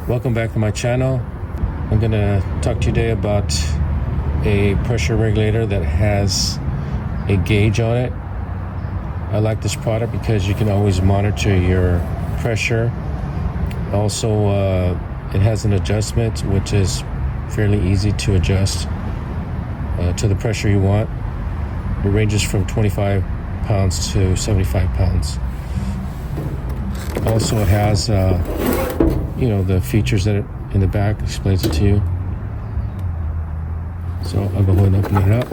Welcome back to my channel. I'm gonna talk to you today about a pressure regulator that has a gauge on it. I like this product because you can always monitor your pressure. Also, it has an adjustment which is fairly easy to adjust to the pressure you want. It ranges from 25 pounds to 75 pounds. Also, it has the features that it in the back explains it to you. So I'll go ahead and open it up.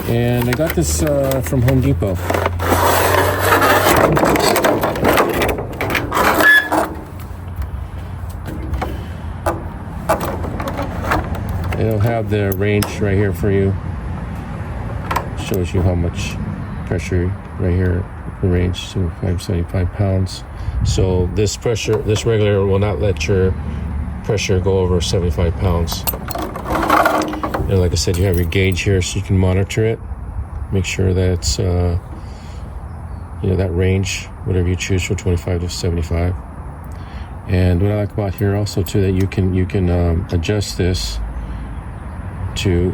And I got this from Home Depot. It'll have the range right here for you. Shows you how much pressure right here, the range to 575 pounds. So this regulator will not let your pressure go over 75 pounds. And like I said, you have your gauge here so you can monitor it. Make sure that it's that range, whatever you choose, from 25 to 75. And what I like about here also too, that you can adjust this to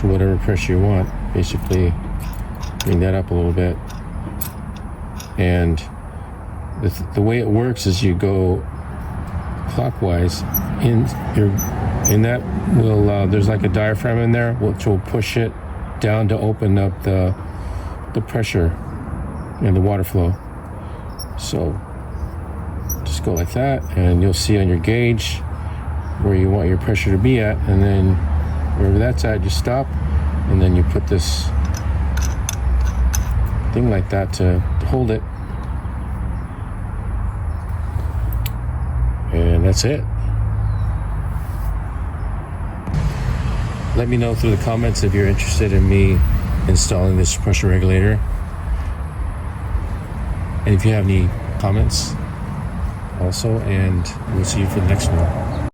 whatever pressure you want. Basically bring that up a little bit, and the way it works is you go clockwise in that will there's like a diaphragm in there which will push it down to open up the pressure and the water flow. So just go like that, and you'll see on your gauge where you want your pressure to be at, and then wherever that's at, you stop, and then you put this thing like that to hold it, and that's it. Let me know through the comments if you're interested in me installing this pressure regulator, and if you have any comments also, and we'll see you for the next one.